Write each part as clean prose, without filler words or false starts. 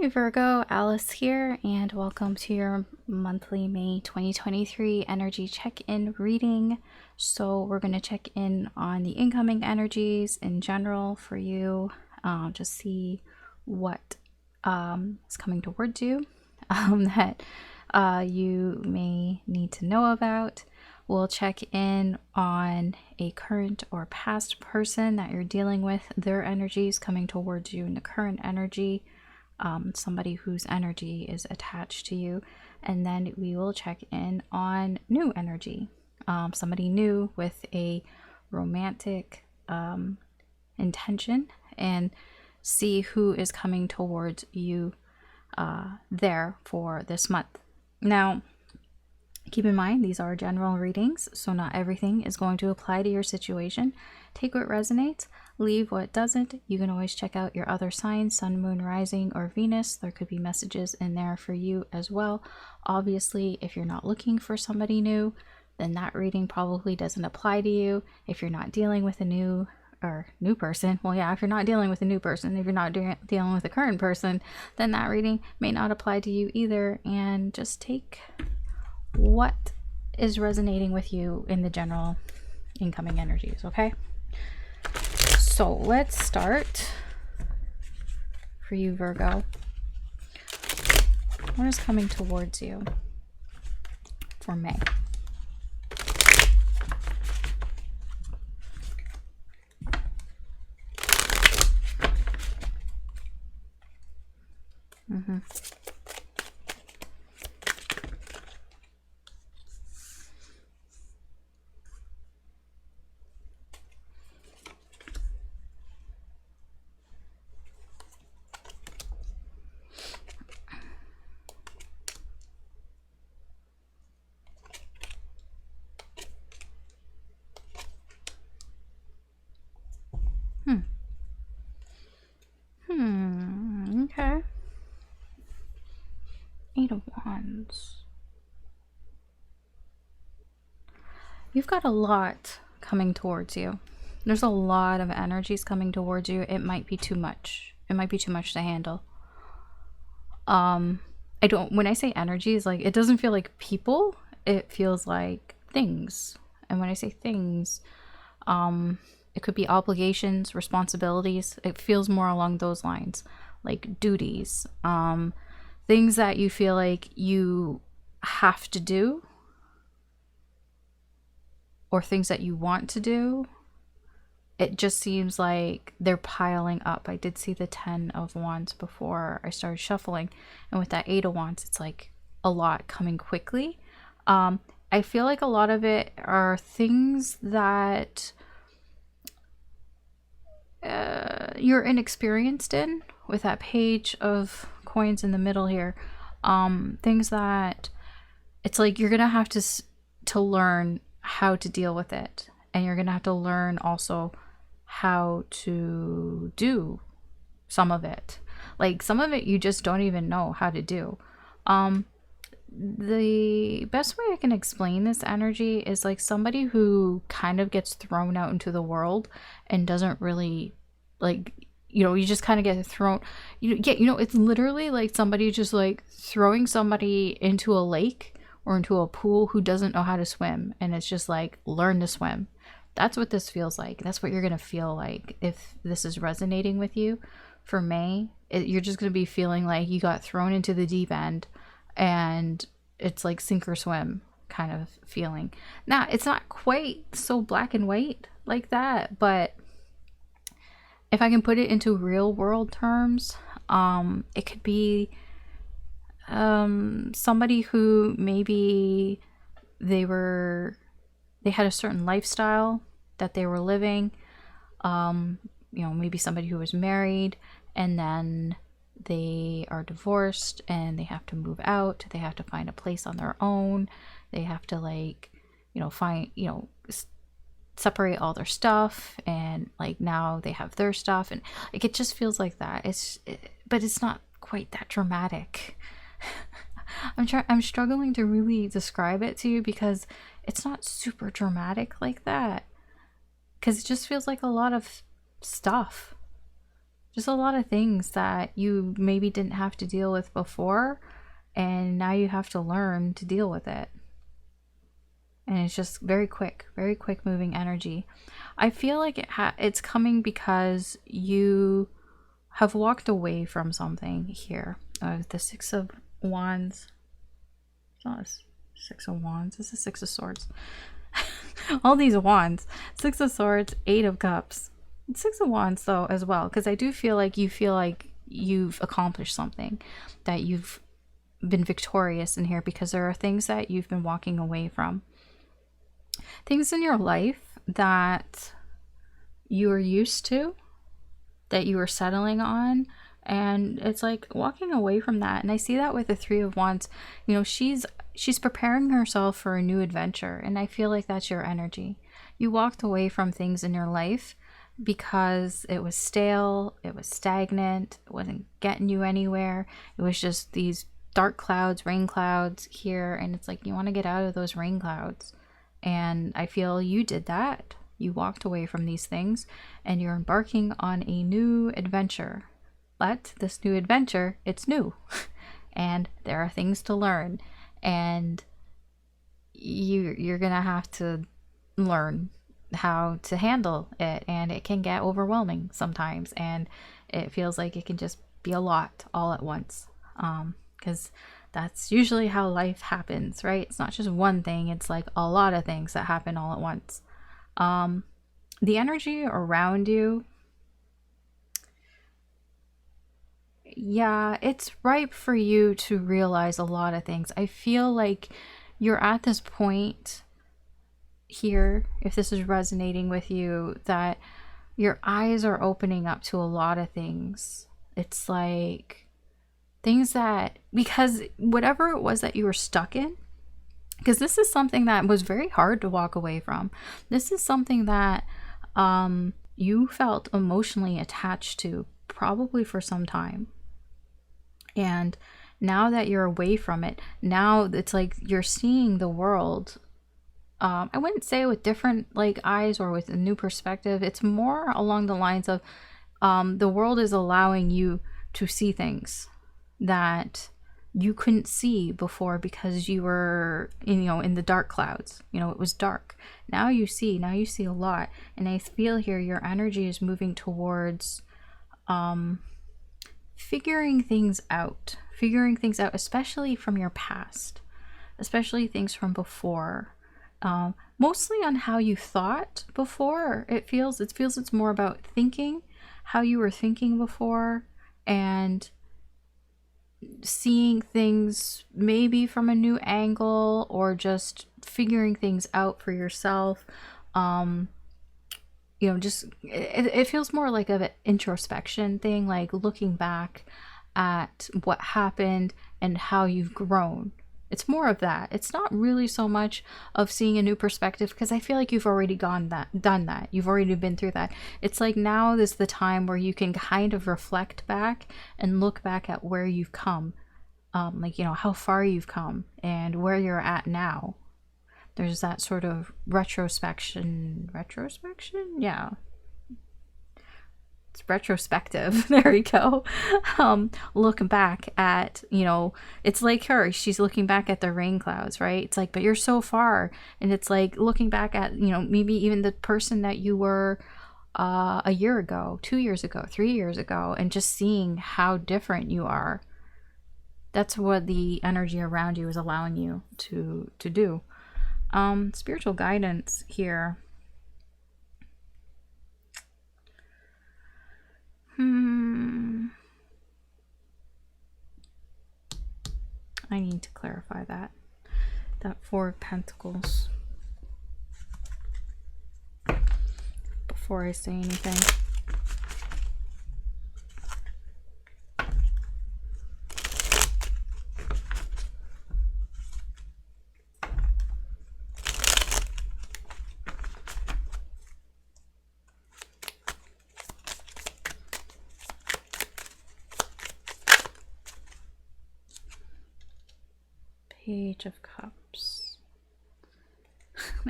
Hey Virgo, Alice here, and welcome to your monthly May 2023 energy check-in reading. So we're going to check in on the incoming energies in general for you, just see what is coming towards you that you may need to know about. We'll check in on a current or past person that you're dealing with, their energies coming towards you in the current energy. Somebody whose energy is attached to you, and then we will check in on new energy, somebody new with a romantic intention, and see who is coming towards you there for this month. Now, keep in mind, these are general readings, so not everything is going to apply to your situation. Take what resonates, leave what doesn't. You can always check out your other signs, sun, moon, rising, or Venus. There could be messages in there for you as well. Obviously, if you're not looking for somebody new, then that reading probably doesn't apply to you. If you're not dealing with a new person, well, yeah, if you're not dealing with a new person, if you're not dealing with a current person, then that reading may not apply to you either. And just take what is resonating with you in the general incoming energies, okay? So let's start for you, Virgo. What is coming towards you for May? Okay. Eight of Wands. You've got a lot coming towards you. There's a lot of energies coming towards you. It might be too much. It might be too much to handle. When I say energies, like, it doesn't feel like people, it feels like things. And when I say things, it could be obligations, responsibilities. It feels more along those lines, like duties, things that you feel like you have to do, or things that you want to do. It just seems like they're piling up. I did see the 10 of Wands before I started shuffling, and with that 8 of Wands, it's like a lot coming quickly. I feel like a lot of it are things that you're inexperienced in, with that page of coins in the middle here. Things that it's like you're gonna have to learn how to deal with it, and you're gonna have to learn also how to do some of it. Like, some of it you just don't even know how to do. The best way I can explain this energy is like somebody who kind of gets thrown out into the world and doesn't really, like, you just kind of get thrown. It's literally like somebody just like throwing somebody into a lake or into a pool who doesn't know how to swim, and it's just like, learn to swim. That's what this feels like. That's what you're gonna feel like if this is resonating with you for May. You're just gonna be feeling like you got thrown into the deep end, and it's like sink or swim kind of feeling. Now, it's not quite so black and white like that, but if I can put it into real world terms, it could be somebody who maybe they had a certain lifestyle that they were living. Maybe somebody who was married and then they are divorced and they have to move out. They have to find a place on their own. They have to separate all their stuff, and like now they have their stuff, and like it just feels like that. But it's not quite that dramatic. I'm struggling to really describe it to you because it's not super dramatic like that. Because it just feels like a lot of stuff. Just a lot of things that you maybe didn't have to deal with before, and now you have to learn to deal with it. And it's just very quick moving energy. I feel like it's coming because you have walked away from something here. The Six of Wands. It's not a Six of Wands, it's a Six of Swords. All these wands. Six of Swords, Eight of Cups. Six of Wands though as well, because I do feel like you've accomplished something, that you've been victorious in here, because there are things that you've been walking away from. Things in your life that you are used to, that you were settling on, and it's like walking away from that. And I see that with the Three of Wands. You know, she's preparing herself for a new adventure, and I feel like that's your energy. You walked away from things in your life because it was stale, it was stagnant, it wasn't getting you anywhere. It was just these dark clouds, rain clouds here, and it's like you want to get out of those rain clouds. And I feel you did that. You walked away from these things and you're embarking on a new adventure. But this new adventure, it's new. And there are things to learn. And you're going to have to learn how to handle it. And it can get overwhelming sometimes. And it feels like it can just be a lot all at once. Because that's usually how life happens, right? It's not just one thing, it's like a lot of things that happen all at once. The energy around you, yeah, it's ripe for you to realize a lot of things. I feel like you're at this point here, if this is resonating with you, that your eyes are opening up to a lot of things. It's like things that, because whatever it was that you were stuck in, because this is something that was very hard to walk away from. This is something that you felt emotionally attached to probably for some time. And now that you're away from it, now it's like you're seeing the world, I wouldn't say with different like eyes or with a new perspective. It's more along the lines of the world is allowing you to see things that you couldn't see before because you were, you know, in the dark clouds. You know, it was dark. Now you see a lot. And I feel here your energy is moving towards figuring things out, especially from your past, especially things from before. Mostly on how you thought before. It feels it's more about thinking, how you were thinking before, and seeing things maybe from a new angle, or just figuring things out for yourself. You know, just it feels more like an introspection thing, like looking back at what happened and how you've grown. It's more of that. It's not really so much of seeing a new perspective, because I feel like you've already done that. You've already been through that. It's like now is the time where you can kind of reflect back and look back at where you've come. Like, you know, how far you've come and where you're at now. There's that sort of retrospection. Yeah. It's retrospective. There we go. Look back at, you know, it's like her. She's looking back at the rain clouds, right? It's like, but you're so far. And it's like looking back at, you know, maybe even the person that you were a year ago, 2 years ago, 3 years ago, and just seeing how different you are. That's what the energy around you is allowing you to do. Spiritual guidance here. I need to clarify that. That Four of Pentacles. Before I say anything. Page of Cups.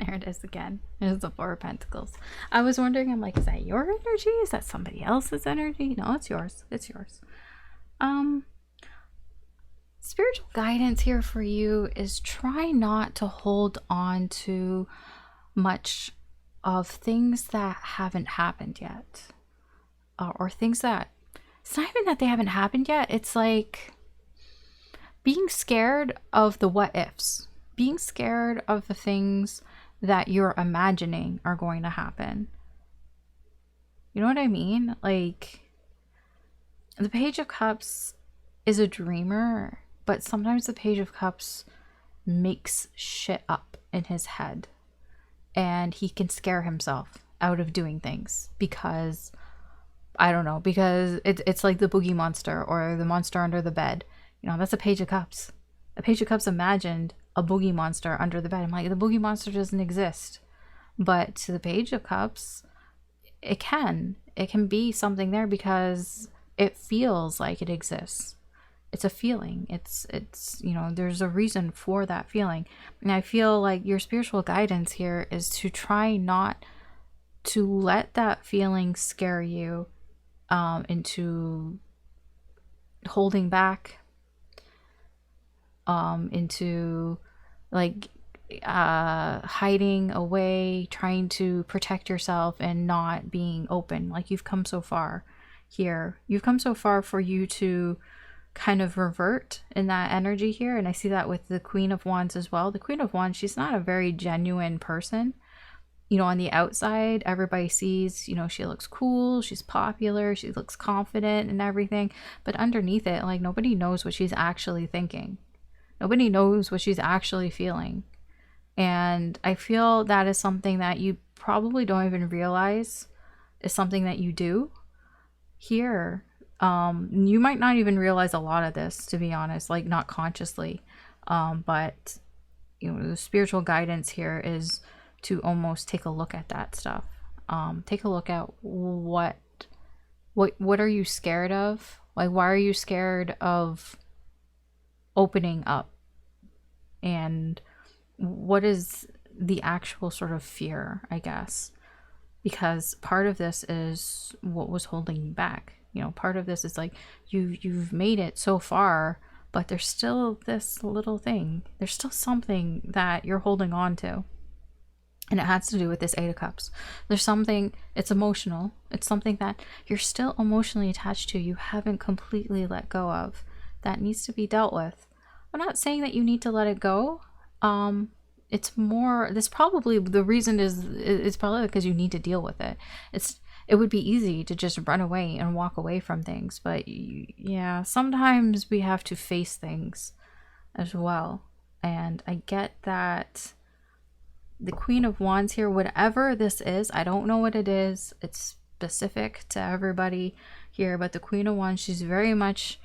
There it is again. There's the Four of Pentacles. I was wondering, I'm like, is that your energy? Is that somebody else's energy? No, it's yours. It's yours. Spiritual guidance here for you is try not to hold on to much of things that haven't happened yet. Or things that, it's not even that they haven't happened yet. It's like being scared of the what ifs. Being scared of the things that you're imagining are going to happen. You know what I mean? Like, the Page of Cups is a dreamer, but sometimes the Page of Cups makes shit up in his head. And he can scare himself out of doing things because, I don't know, because it's like the boogie monster or the monster under the bed. You know, that's a Page of Cups. The Page of Cups imagined a boogie monster under the bed. I'm like, the boogie monster doesn't exist. But to the Page of Cups, it can be something there because it feels like it exists. It's a feeling. It's you know, there's a reason for that feeling. And I feel like your spiritual guidance here is to try not to let that feeling scare you into holding back, into like hiding away, trying to protect yourself and not being open. Like, you've come so far here. You've come so far for you to kind of revert in that energy here. And I see that with the Queen of Wands as well. The Queen of Wands, she's not a very genuine person. You know, on the outside, everybody sees, you know, she looks cool, she's popular, she looks confident and everything. But underneath it, like, nobody knows what she's actually thinking. Nobody knows what she's actually feeling. And I feel that is something that you probably don't even realize is something that you do here. You might not even realize a lot of this, to be honest, like, not consciously. But, you know, the spiritual guidance here is to almost take a look at that stuff. Take a look at what are you scared of? Like, why are you scared of opening up? And what is the actual sort of fear, I guess? Because part of this is what was holding you back. You know, part of this is like you've made it so far, but there's still this little thing. There's still something that you're holding on to. And it has to do with this Eight of Cups. There's something, it's emotional. It's something that you're still emotionally attached to. You haven't completely let go of. That needs to be dealt with. I'm not saying that you need to let it go. It's more, this probably, the reason is, it's probably because you need to deal with it. It would be easy to just run away and walk away from things. But yeah, sometimes we have to face things as well. And I get that the Queen of Wands here, whatever this is, I don't know what it is. It's specific to everybody here. But the Queen of Wands, she's very much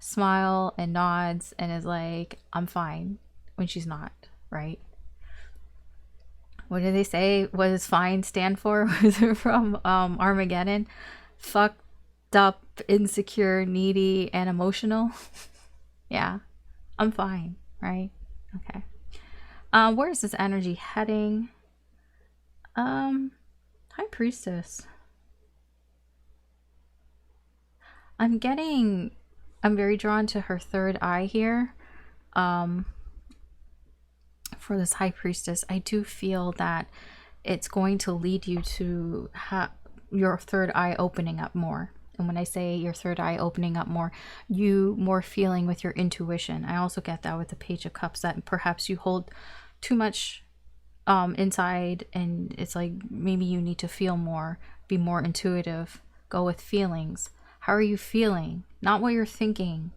smile and nods and is like, I'm fine, when she's not, right? What do they say? What does fine stand for? Was it from Armageddon? Fucked up, insecure, needy, and emotional. Yeah, I'm fine, right? Okay. Where is this energy heading? High Priestess. I'm very drawn to her third eye here. For this High Priestess, I do feel that it's going to lead you to have your third eye opening up more. And when I say your third eye opening up more, you more feeling with your intuition. I also get that with the Page of Cups, that perhaps you hold too much inside, and it's like maybe you need to feel more, be more intuitive, go with feelings. How are you feeling? Not what you're thinking.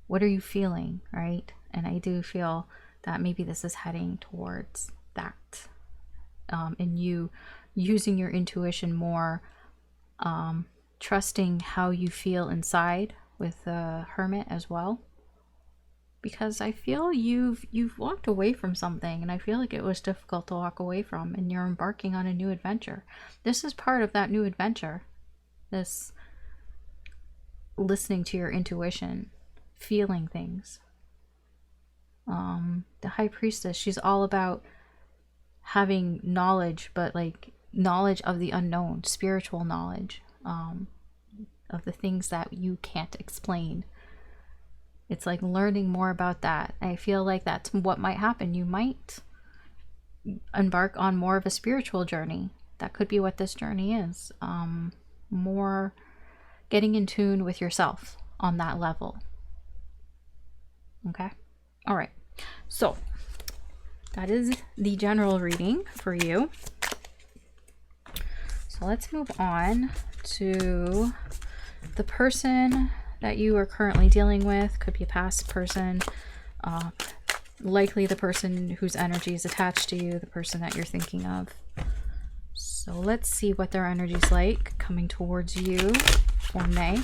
What are you feeling, right? And I do feel that maybe this is heading towards that. And you using your intuition more, trusting how you feel inside with the Hermit as well. Because I feel you've walked away from something, and I feel like it was difficult to walk away from, and you're embarking on a new adventure. This is part of that new adventure. This listening to your intuition, feeling things. The high priestess, she's all about having knowledge, but like knowledge of the unknown, spiritual knowledge, of the things that you can't explain. It's like learning more about that. I feel like that's what might happen. You might embark on more of a spiritual journey. That could be what this journey is. More getting in tune with yourself on that level. Okay. All right. So that is the general reading for you. So let's move on to the person that you are currently dealing with. Could be a past person, likely the person whose energy is attached to you, the person that you're thinking of. So let's see what their energy is like coming towards you for May.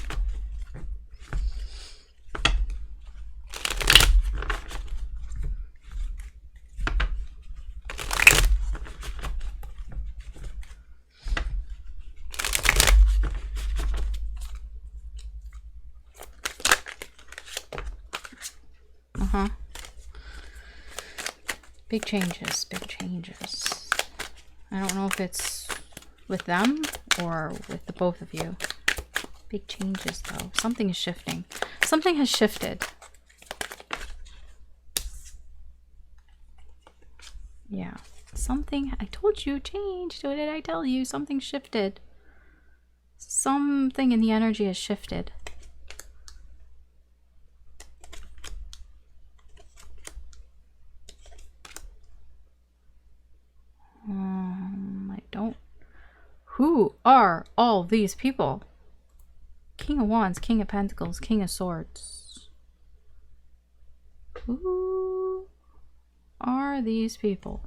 Big changes, big changes. I don't know if it's with them or with the both of you. Big changes though. Something is shifting. Something has shifted. Yeah. Something, I told you, changed. What did I tell you? Something shifted. Something in the energy has shifted. Who are all these people? King of Wands, King of Pentacles, King of Swords. Who are these people?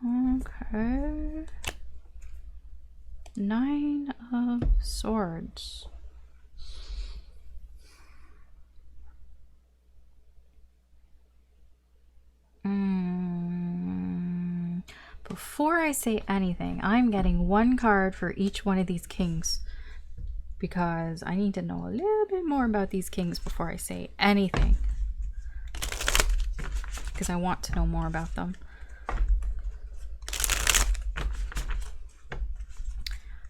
Okay. Nine of Swords. Before I say anything, I'm getting one card for each one of these kings because I need to know a little bit more about these kings before I say anything, because I want to know more about them.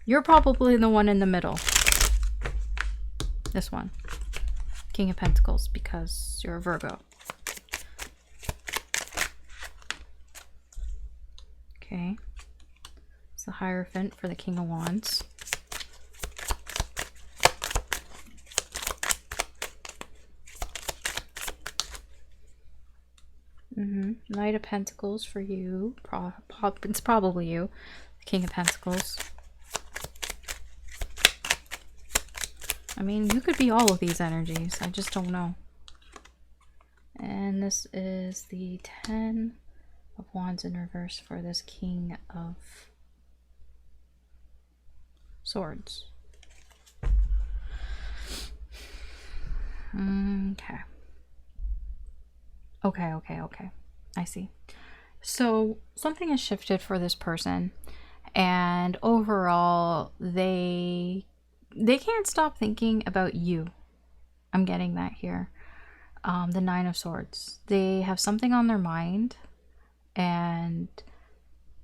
You're probably the one in the middle. This one. King of Pentacles, because you're a Virgo. Okay. It's the Hierophant for the King of Wands. Knight of Pentacles for you. It's probably you. The King of Pentacles. I mean, you could be all of these energies. I just don't know. And this is the 10 of Wands in reverse for this King of Swords. Okay. Okay. I see. So something has shifted for this person, and overall they can't stop thinking about you. I'm getting that here. The Nine of Swords. They have something on their mind, and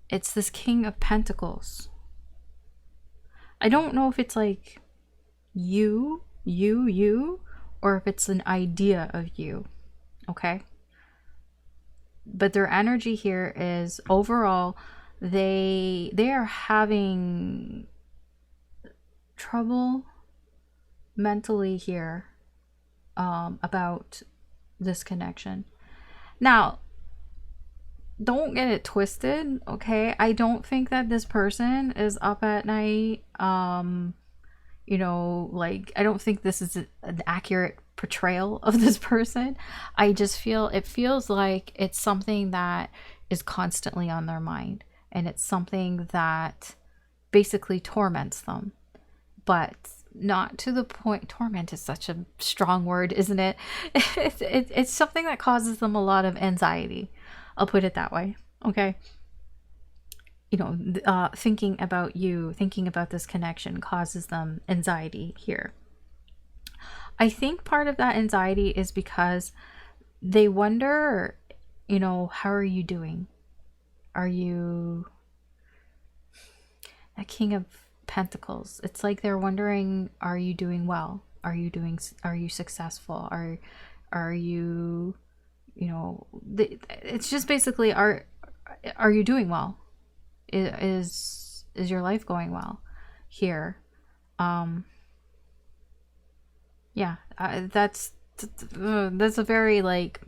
it's this King of Pentacles. I don't know if it's like you, or if it's an idea of you. Okay? But their energy here is overall they are having trouble mentally here about this connection. Now, don't get it twisted, okay? I don't think that this person is up at night, you know, like, I don't think this is an accurate portrayal of this person. I just feel, it feels like it's something that is constantly on their mind, and it's something that basically torments them, but not to the point. Torment is such a strong word, isn't it? It's something that causes them a lot of anxiety. I'll put it that way. Okay. You know, thinking about you, thinking about this connection causes them anxiety here. I think part of that anxiety is because they wonder, you know, how are you doing? Are you a King of Pentacles? It's like they're wondering, are you doing well? Are you successful? Are you, you know, it's just basically, are you doing well? Is your life going well here? Yeah, that's a very like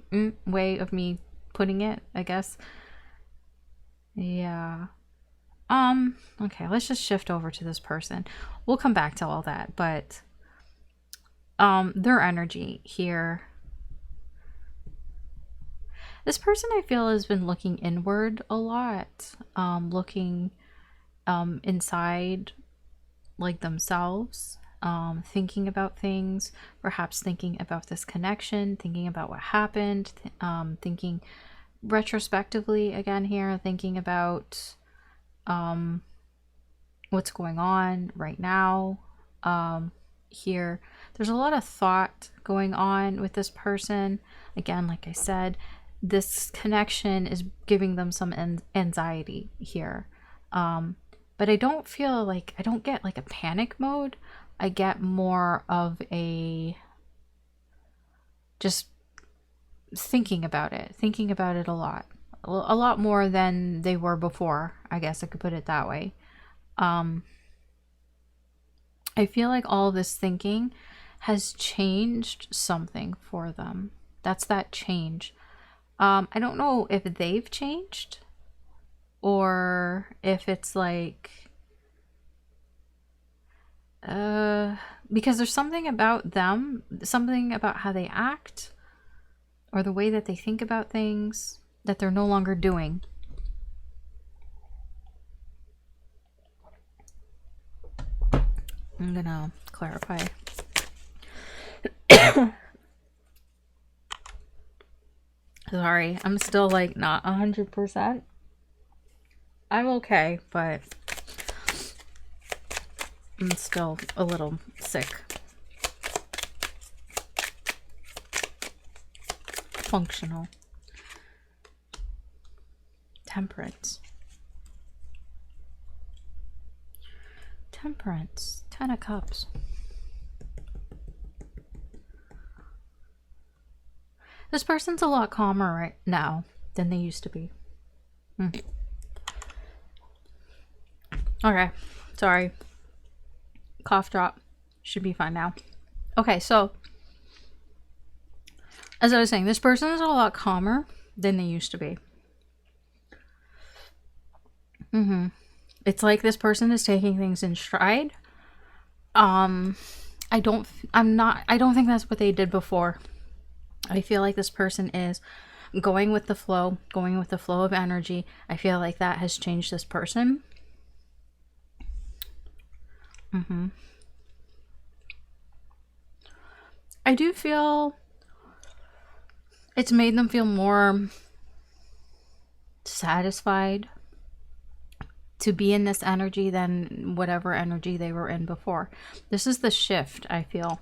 way of me putting it, I guess. Yeah. Okay, let's just shift over to this person. We'll come back to all that, but their energy here. This person, I feel, has been looking inward a lot, looking inside, like themselves, thinking about things, perhaps thinking about this connection, thinking about what happened, thinking retrospectively again here, thinking about what's going on right now. Here, there's a lot of thought going on with this person. Again, like I said, this connection is giving them some anxiety here. But I don't feel like, I don't get like a panic mode. I get more of a just thinking about it a lot more than they were before. I guess I could put it that way. I feel like all this thinking has changed something for them. That's that change. I don't know if they've changed or if it's like, because there's something about them, something about how they act or the way that they think about things that they're no longer doing. I'm gonna clarify. Sorry, I'm still like not 100%. I'm okay, but I'm still a little sick. Functional. Temperance. Temperance. 10 of Cups. This person's a lot calmer right now than they used to be. Okay, sorry. Cough drop. Should be fine now. Okay, so as I was saying, this person is a lot calmer than they used to be. It's like this person is taking things in stride. I don't think that's what they did before. I feel like this person is going with the flow of energy. I feel like that has changed this person. I do feel it's made them feel more satisfied to be in this energy than whatever energy they were in before. This is the shift, I feel.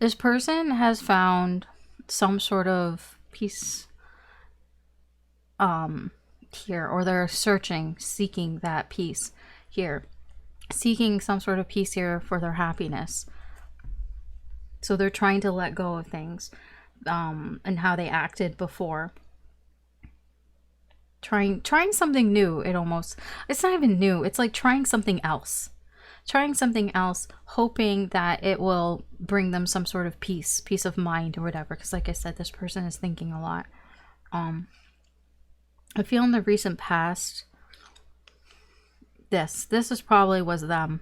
This person has found some sort of peace here, or they're seeking that peace here, seeking some sort of peace here for their happiness. So they're trying to let go of things and how they acted before. Trying something new. It's not even new. It's like trying something else, hoping that it will bring them some sort of peace of mind or whatever. Because like I said, this person is thinking a lot. I feel in the recent past, this is probably was them.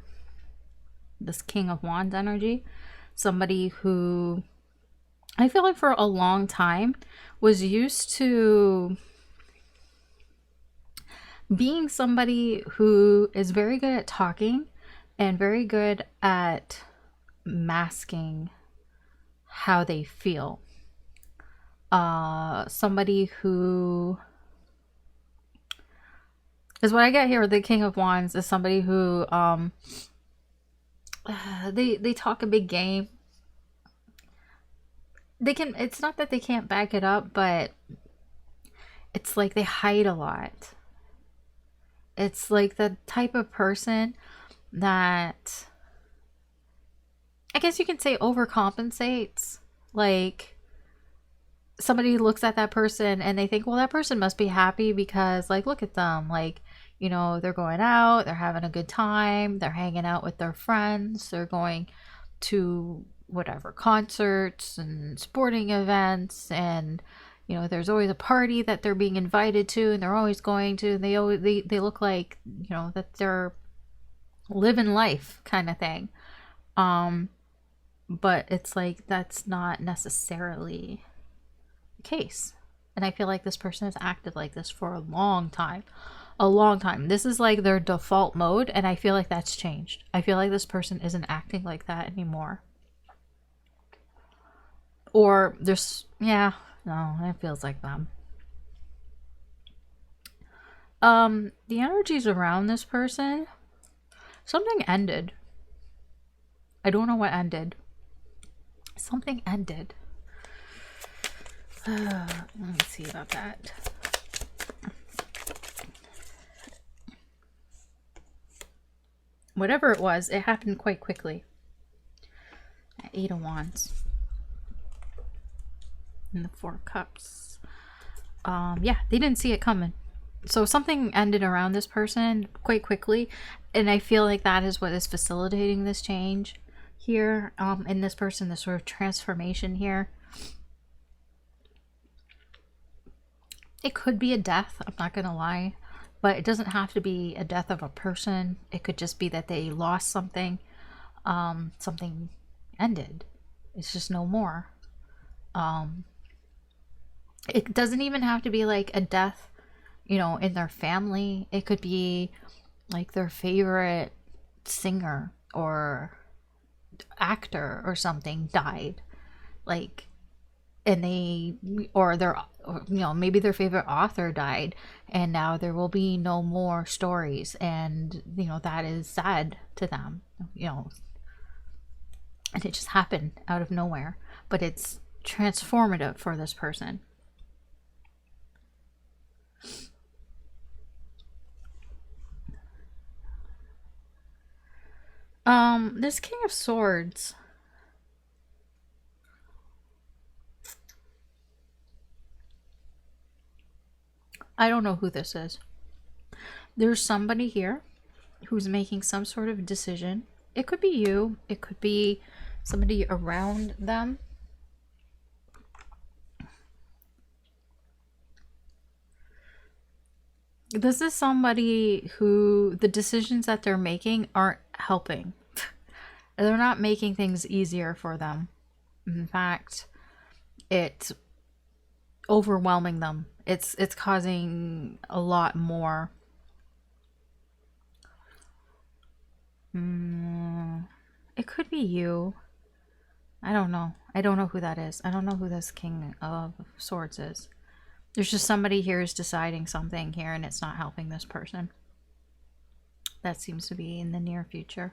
This King of Wands energy. Somebody who I feel like for a long time was used to being somebody who is very good at talking and very good at masking how they feel. Somebody who is what I get here with the King of Wands is somebody who they talk a big game. They can, it's not that they can't back it up, but it's like they hide a lot. It's like the type of person that, I guess you can say, overcompensates. Like, somebody looks at that person and they think, well, that person must be happy because, like, look at them. Like, you know, they're going out, they're having a good time, they're hanging out with their friends, they're going to whatever concerts and sporting events, and you know, there's always a party that they're being invited to and they're always going to, and they look like, you know, that they're living life kind of thing. But it's like that's not necessarily the case. And I feel like this person has acted like this for a long time. A long time. This is like their default mode, and I feel like that's changed. I feel like this person isn't acting like that anymore. Or there's, yeah, no, it feels like them. The energies around this person, something ended. I don't know what ended. Something ended. Let me see about that. Whatever it was, it happened quite quickly. 8 of Wands. And the 4 of Cups. Yeah, they didn't see it coming. So something ended around this person quite quickly. And I feel like that is what is facilitating this change here, in this person, this sort of transformation here. It could be a death, I'm not gonna lie, but it doesn't have to be a death of a person. It could just be that they lost something. Something ended. It's just no more. It doesn't even have to be like a death, you know, in their family. It could be like their favorite singer or actor or something died, like, and they, or their, you know, maybe their favorite author died, and now there will be no more stories, and you know, that is sad to them, you know, and it just happened out of nowhere, but it's transformative for this person. This King of Swords, I don't know who this is. There's somebody here who's making some sort of decision. It could be you. It could be somebody around them. This is somebody who the decisions that they're making aren't helping. They're not making things easier for them. In fact, it's overwhelming them. It's causing a lot more. It could be you. I don't know. I don't know who that is. I don't know who this King of Swords is. There's just somebody here is deciding something here, and it's not helping this person. That seems to be in the near future.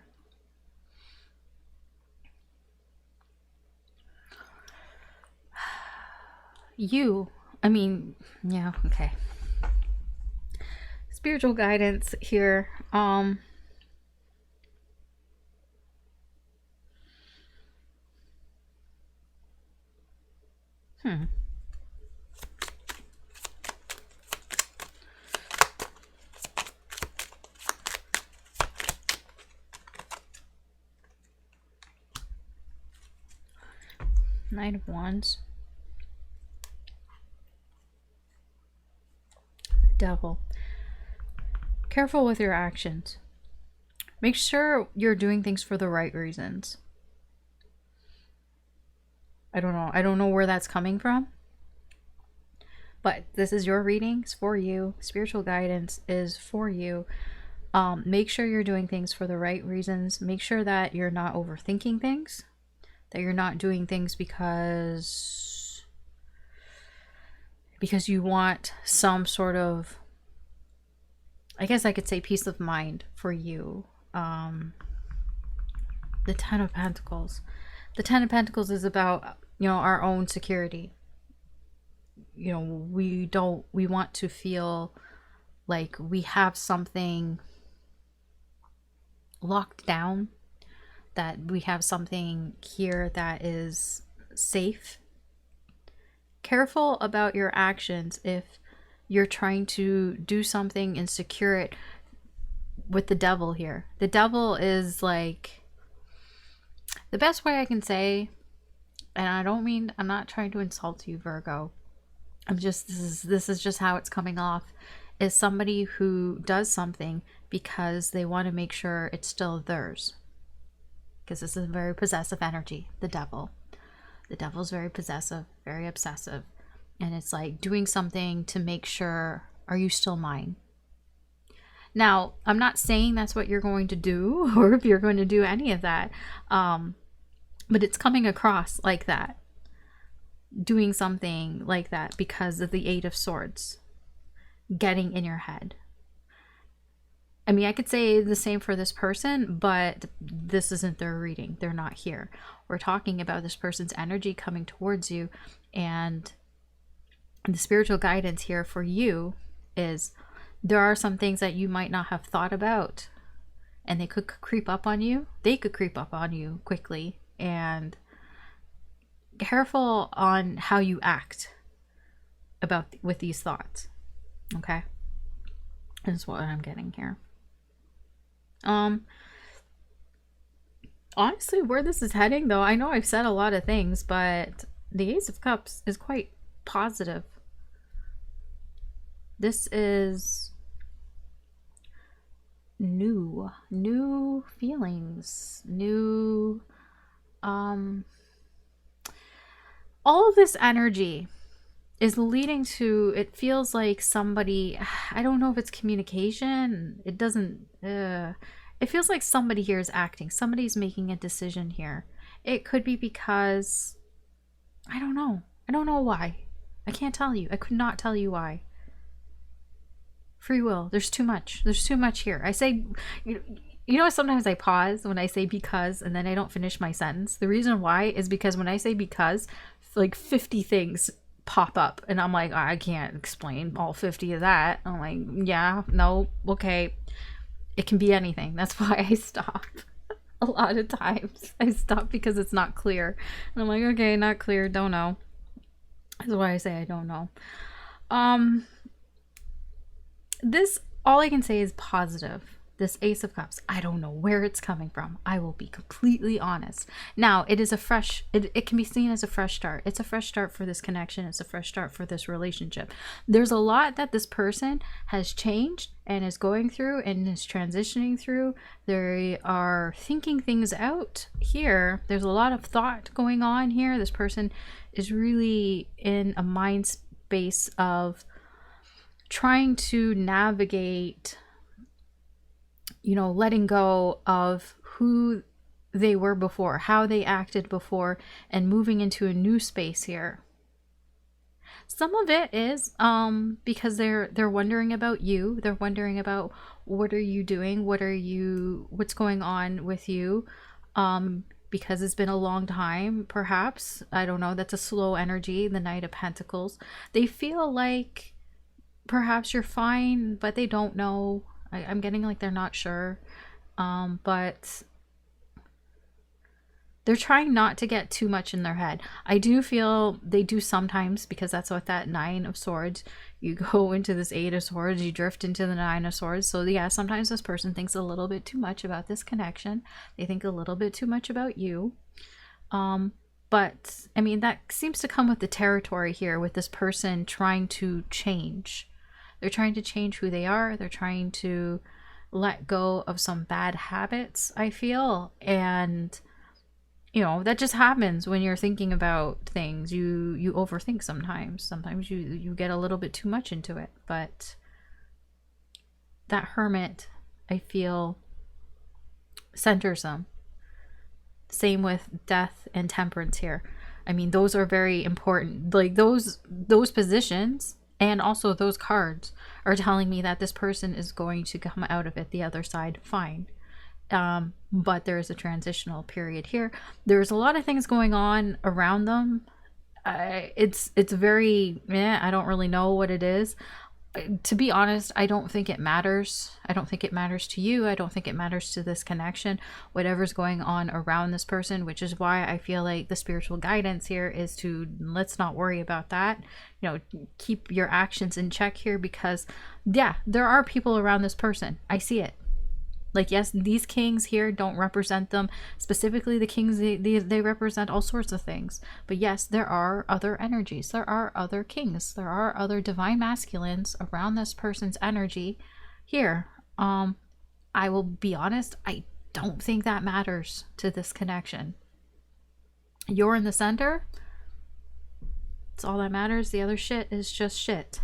You, I mean, yeah, okay. Spiritual guidance here. Knight of Wands. Devil. Careful with your actions. Make sure you're doing things for the right reasons. I don't know. I don't know where that's coming from. But this is your readings for you. Spiritual guidance is for you. Make sure you're doing things for the right reasons. Make sure that you're not overthinking things. That you're not doing things because you want some sort of, I guess I could say, peace of mind for you. The Ten of Pentacles. The Ten of Pentacles is about, you know, our own security. You know, we want to feel like we have something locked down, that we have something here that is safe. Careful about your actions if you're trying to do something and secure it with the Devil here. The Devil is like, the best way I can say, and I'm not trying to insult you, Virgo. This is just how it's coming off, is somebody who does something because they want to make sure it's still theirs. Because this is a very possessive energy, the Devil. The Devil's very possessive, very obsessive. And it's like doing something to make sure, are you still mine? Now, I'm not saying that's what you're going to do, or if you're going to do any of that. But it's coming across like that. Doing something like that because of the Eight of Swords getting in your head. I mean, I could say the same for this person, but this isn't their reading. They're not here. We're talking about this person's energy coming towards you, and the spiritual guidance here for you is there are some things that you might not have thought about, and they could creep up on you. They could creep up on you quickly, and careful on how you act with these thoughts. Okay, that's what I'm getting here. Honestly, where this is heading, though, I know I've said a lot of things, but the Ace of Cups is quite positive. This is new feelings, new, all of this energy is leading to, it feels like somebody, I don't know if it's communication, it doesn't, it feels like somebody here is acting, somebody's making a decision here. It could be because, I don't know why. I can't tell you. I could not tell you why. Free will. There's too much here. I say, you know, sometimes I pause when I say because, and then I don't finish my sentence. The reason why is because when I say because, like 50 things pop up, and I'm like, I can't explain all 50 of that. I'm like, yeah, no, okay. It can be anything. That's why I stop. A lot of times I stop because it's not clear. And I'm like, okay, not clear, don't know. That's why I say I don't know. This, all I can say is positive. This Ace of Cups, I don't know where it's coming from. I will be completely honest. Now, it is a fresh, it can be seen as a fresh start. It's a fresh start for this connection. It's a fresh start for this relationship. There's a lot that this person has changed and is going through and is transitioning through. They are thinking things out here. There's a lot of thought going on here. This person is really in a mind space of trying to navigate, you know, letting go of who they were before, how they acted before, and moving into a new space here. Some of it is because they're wondering about you. They're wondering about, what are you doing? What's going on with you? Because it's been a long time, perhaps. I don't know. That's a slow energy, the Knight of Pentacles. They feel like perhaps you're fine, but they don't know. I'm getting like they're not sure, but they're trying not to get too much in their head. I do feel they do sometimes, because that's what that Nine of Swords, you go into this Eight of Swords, you drift into the Nine of Swords. So yeah, sometimes this person thinks a little bit too much about this connection. They think a little bit too much about you. But I mean, that seems to come with the territory here, with this person trying to change. They're trying to change who they are. They're trying to let go of some bad habits, I feel. And, you know, that just happens when you're thinking about things. You overthink sometimes. Sometimes you get a little bit too much into it. But that Hermit, I feel, centers them. Same with Death and Temperance here. I mean, those are very important. Like those positions and also those cards are telling me that this person is going to come out of it the other side fine. But there is a transitional period here. There's a lot of things going on around them. It's very, I don't really know what it is. To be honest, I don't think it matters. I don't think it matters to you. I don't think it matters to this connection, whatever's going on around this person, which is why I feel like the spiritual guidance here is to, let's not worry about that. You know, keep your actions in check here, because yeah, there are people around this person. I see it. Like, yes, these kings here don't represent them specifically. The kings, they represent all sorts of things. But yes, there are other energies. There are other kings. There are other divine masculines around this person's energy here. I will be honest, I don't think that matters to this connection. You're in the center. It's all that matters. The other shit is just shit.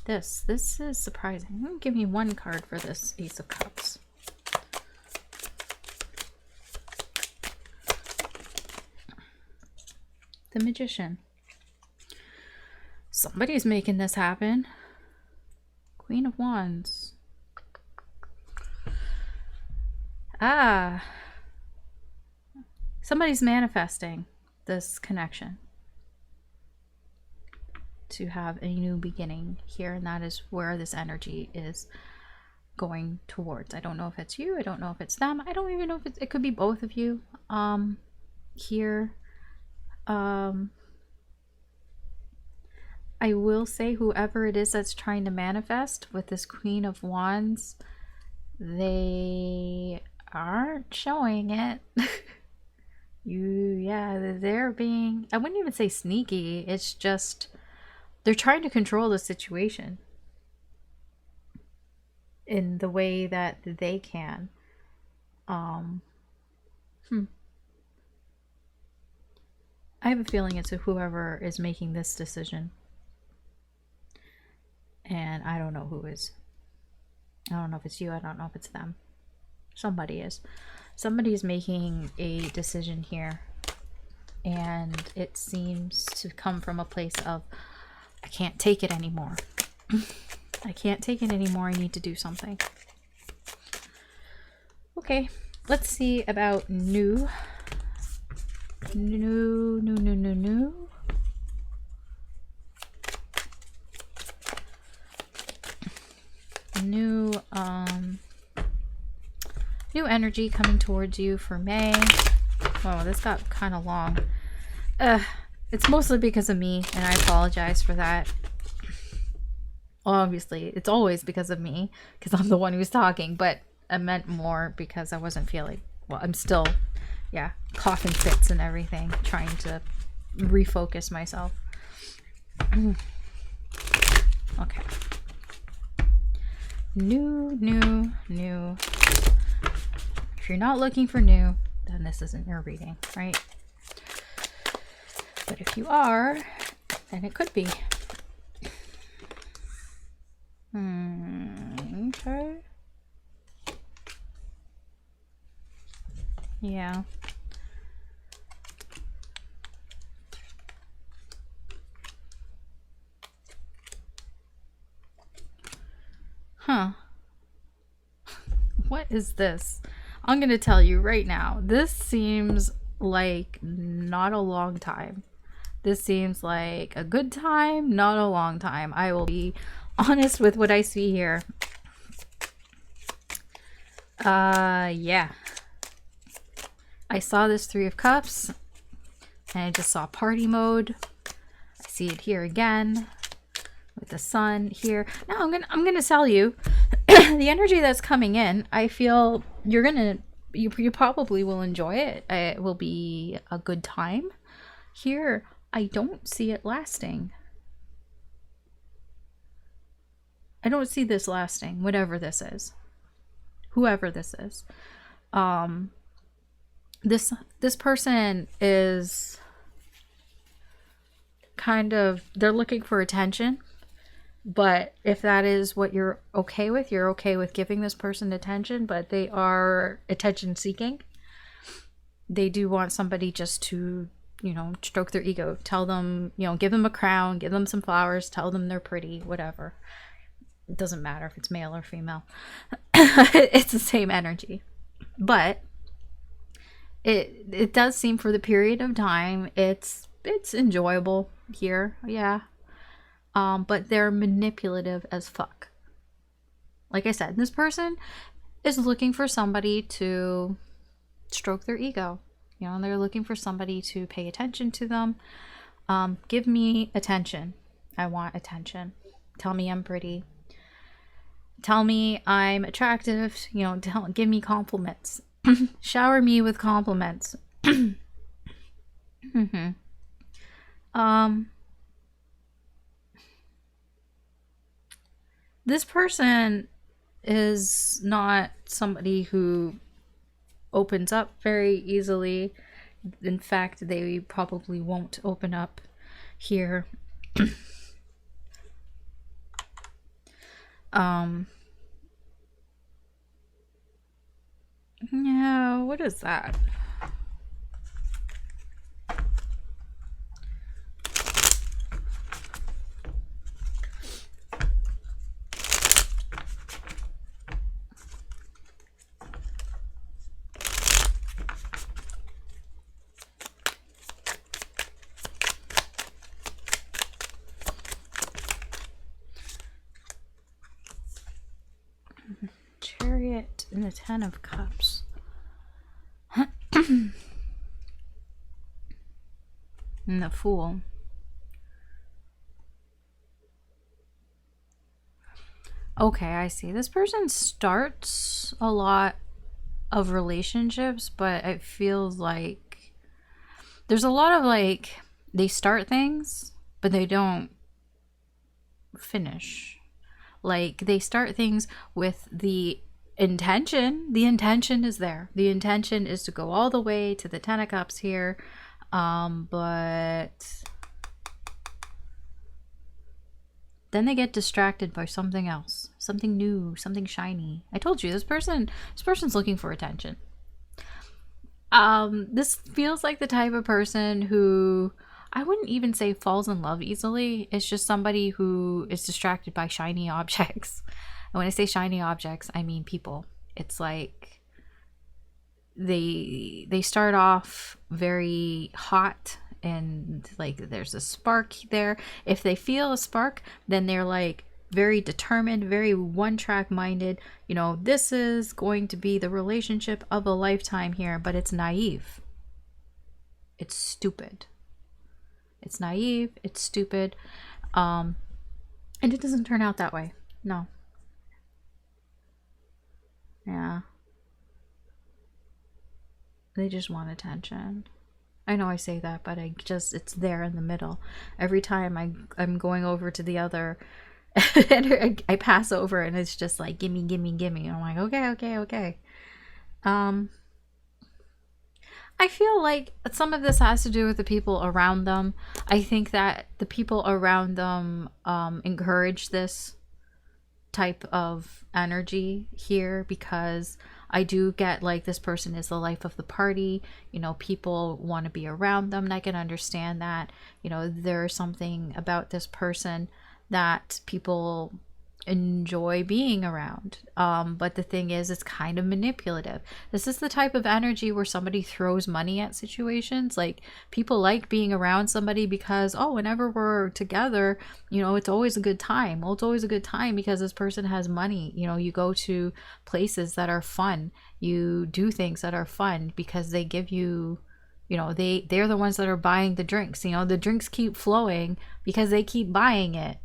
This is surprising. Give me one card for this Ace of Cups. The Magician. Somebody's making this happen. Queen of Wands. Somebody's manifesting this connection to have a new beginning here, and that is where this energy is going towards. I don't know if it's you, I don't know if it's them, I don't even know if it could be both of you here. I will say, whoever it is that's trying to manifest with this Queen of Wands, they aren't showing it. They're being, I wouldn't even say sneaky, it's just they're trying to control the situation in the way that they can. I have a feeling it's whoever is making this decision. And I don't know who is. I don't know if it's you. I don't know if it's them. Somebody is. Somebody is making a decision here. And it seems to come from a place of, I can't take it anymore. I can't take it anymore. I need to do something. Okay, let's see about new. New energy coming towards you for May. Whoa, this got kind of long. It's mostly because of me, and I apologize for that. Obviously, it's always because of me, because I'm the one who's talking, but I meant more because I wasn't feeling well. I'm still, coughing fits and everything, trying to refocus myself. Okay. New. If you're not looking for new, then this isn't your reading, right? But if you are, then it could be. Okay. Yeah. Huh. What is this? I'm gonna tell you right now. This seems like not a long time. This seems like a good time, not a long time. I will be honest with what I see here. Yeah. I saw this Three of Cups, and I just saw party mode. I see it here again with the sun here. Now I'm gonna tell you the energy that's coming in. I feel you probably will enjoy it. It will be a good time here. I don't see it lasting. I don't see this lasting, whatever this is. Whoever this is. This person is kind of, they're looking for attention. But if that is what you're okay with giving this person attention, but they are attention seeking. They do want somebody just to, stroke their ego, tell them, give them a crown, give them some flowers, tell them they're pretty, whatever. It doesn't matter if it's male or female. It's the same energy. But it does seem for the period of time it's enjoyable here. Yeah. But they're manipulative as fuck. Like I said, this person is looking for somebody to stroke their ego. You know, they're looking for somebody to pay attention to them. Give me attention. I want attention. Tell me I'm pretty. Tell me I'm attractive. You know, give me compliments. Shower me with compliments. Mm-hmm. This person is not somebody who opens up very easily. In fact, they probably won't open up here. Yeah, what is that? Chariot and the Ten of Cups. And the Fool. Okay, I see. This person starts a lot of relationships, but it feels like there's a lot of like they start things, but they don't finish. Like they start things with the intention. The intention is there. The intention is to go all the way to the Ten of Cups here. But then they get distracted by something else, something new, something shiny. I told you, this person's looking for attention. This feels like the type of person who I wouldn't even say falls in love easily. It's just somebody who is distracted by shiny objects. And when I say shiny objects, I mean people. It's like they start off very hot and like there's a spark there. If they feel a spark, then they're like very determined, very one-track minded. You know, this is going to be the relationship of a lifetime here, but it's naive. It's stupid. It's naive, it's stupid, and it doesn't turn out that way. No. Yeah. They just want attention. I know I say that, but it's there in the middle. Every time I'm going over to the other, and I pass over and it's just like, gimme, gimme, gimme. And I'm like, okay. I feel like some of this has to do with the people around them. I think that the people around them encourage this type of energy here, because I do get like this person is the life of the party. You know, people want to be around them, and I can understand that. You know, there's something about this person that people enjoy being around, but the thing is, it's kind of manipulative. This is the type of energy where somebody throws money at situations. Like, people like being around somebody because, oh, whenever we're together, you know, it's always a good time. Well, it's always a good time because this person has money. You know, you go to places that are fun, you do things that are fun because they give you, you know, they're the ones that are buying the drinks. You know, the drinks keep flowing because they keep buying it.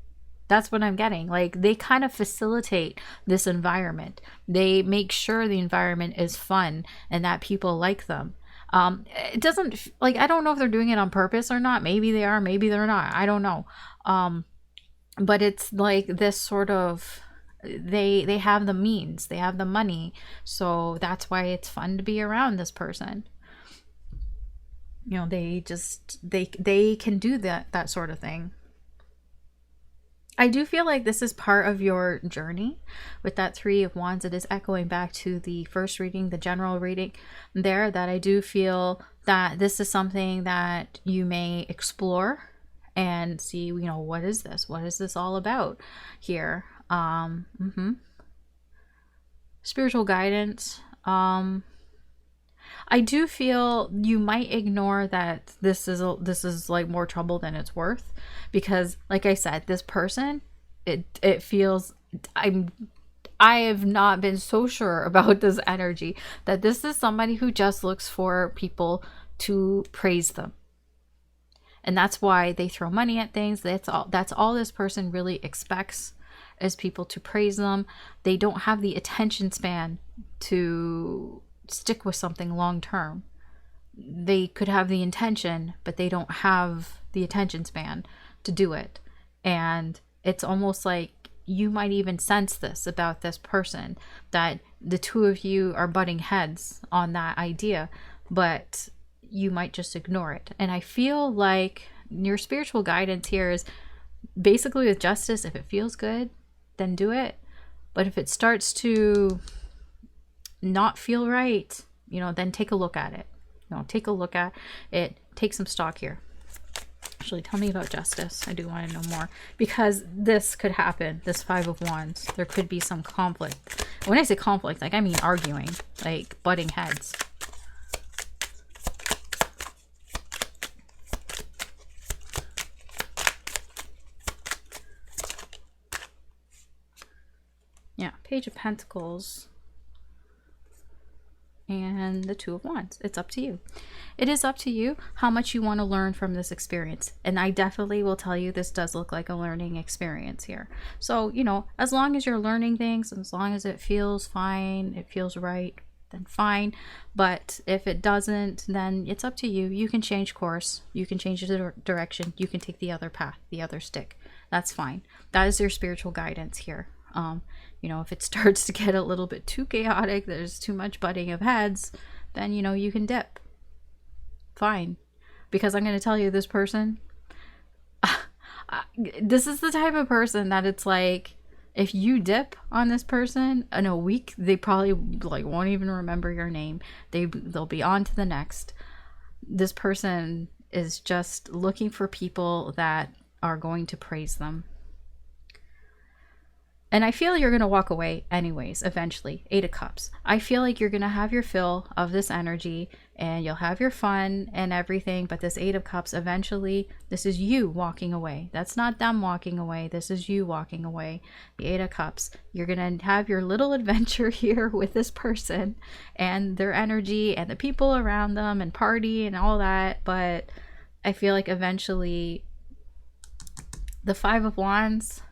That's what I'm getting. Like, they kind of facilitate this environment. They make sure the environment is fun and that people like them. It doesn't, like, I don't know if they're doing it on purpose or not. Maybe they are, maybe they're not. I don't know. But it's like this sort of, they have the means, they have the money. So that's why it's fun to be around this person. You know, they can do that sort of thing. I do feel like this is part of your journey with that Three of Wands. It is echoing back to the first reading, the general reading there, that I do feel that this is something that you may explore and see, you know, what is this? What is this all about here? Spiritual guidance. I do feel you might ignore that this is like more trouble than it's worth, because like I said, this person, it feels, I have not been so sure about this energy that this is somebody who just looks for people to praise them. And that's why they throw money at things. That's all this person really expects, is people to praise them. They don't have the attention span to stick with something long term. They could have the intention, but they don't have the attention span to do it. And it's almost like you might even sense this about this person, that the two of you are butting heads on that idea, but you might just ignore it. And I feel like your spiritual guidance here is basically with justice. If it feels good, then do it. But if it starts to not feel right, then take a look at it. Take a look at it. Take some stock here. Actually, tell me about justice. I do want to know more, because this could happen. This Five of Wands. There could be some conflict. When I say conflict, I mean arguing, like butting heads. Yeah, Page of Pentacles. And the Two of Wands. It's up to you. It is up to you how much you want to learn from this experience. And I definitely will tell you, this does look like a learning experience here. So, as long as you're learning things, as long as it feels fine, it feels right, then fine. But if it doesn't, then it's up to you. You can change course. You can change the direction. You can take the other path, the other stick. That's fine. That is your spiritual guidance here. If it starts to get a little bit too chaotic, there's too much butting of heads, then, you can dip. Fine. Because I'm going to tell you, this person, this is the type of person that it's like, if you dip on this person in a week, they probably won't even remember your name. They'll be on to the next. This person is just looking for people that are going to praise them. And I feel you're going to walk away anyways, eventually. 8 of Cups. I feel like you're going to have your fill of this energy, and you'll have your fun and everything. But this 8 of Cups, eventually, this is you walking away. That's not them walking away. This is you walking away. The 8 of Cups. You're going to have your little adventure here with this person and their energy and the people around them and party and all that. But I feel like eventually, the 5 of Wands,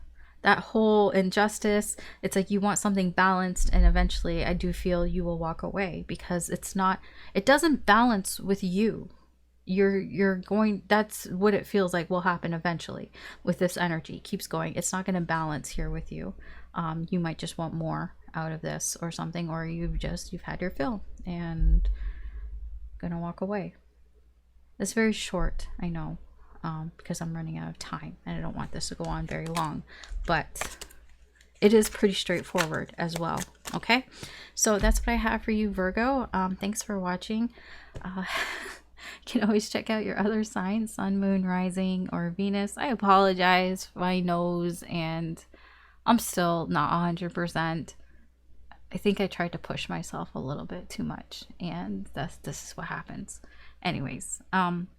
that whole injustice, it's like you want something balanced, and eventually I do feel you will walk away, because it doesn't balance with you. That's what it feels like will happen eventually with this energy. It keeps going. It's not going to balance here with you. You might just want more out of this or something, or you've had your fill and gonna walk away. It's very short, I know. Because I'm running out of time and I don't want this to go on very long, but it is pretty straightforward as well. Okay, so that's what I have for you, Virgo. Thanks for watching. You can always check out your other signs: Sun, Moon, Rising, or Venus. I apologize for my nose, and I'm still not 100%. I think I tried to push myself a little bit too much, and this is what happens. Anyways,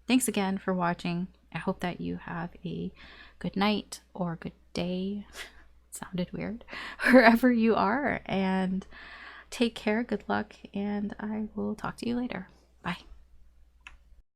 thanks again for watching. I hope that you have a good night or good day. Sounded weird. Wherever you are, and take care. Good luck, and I will talk to you later. Bye.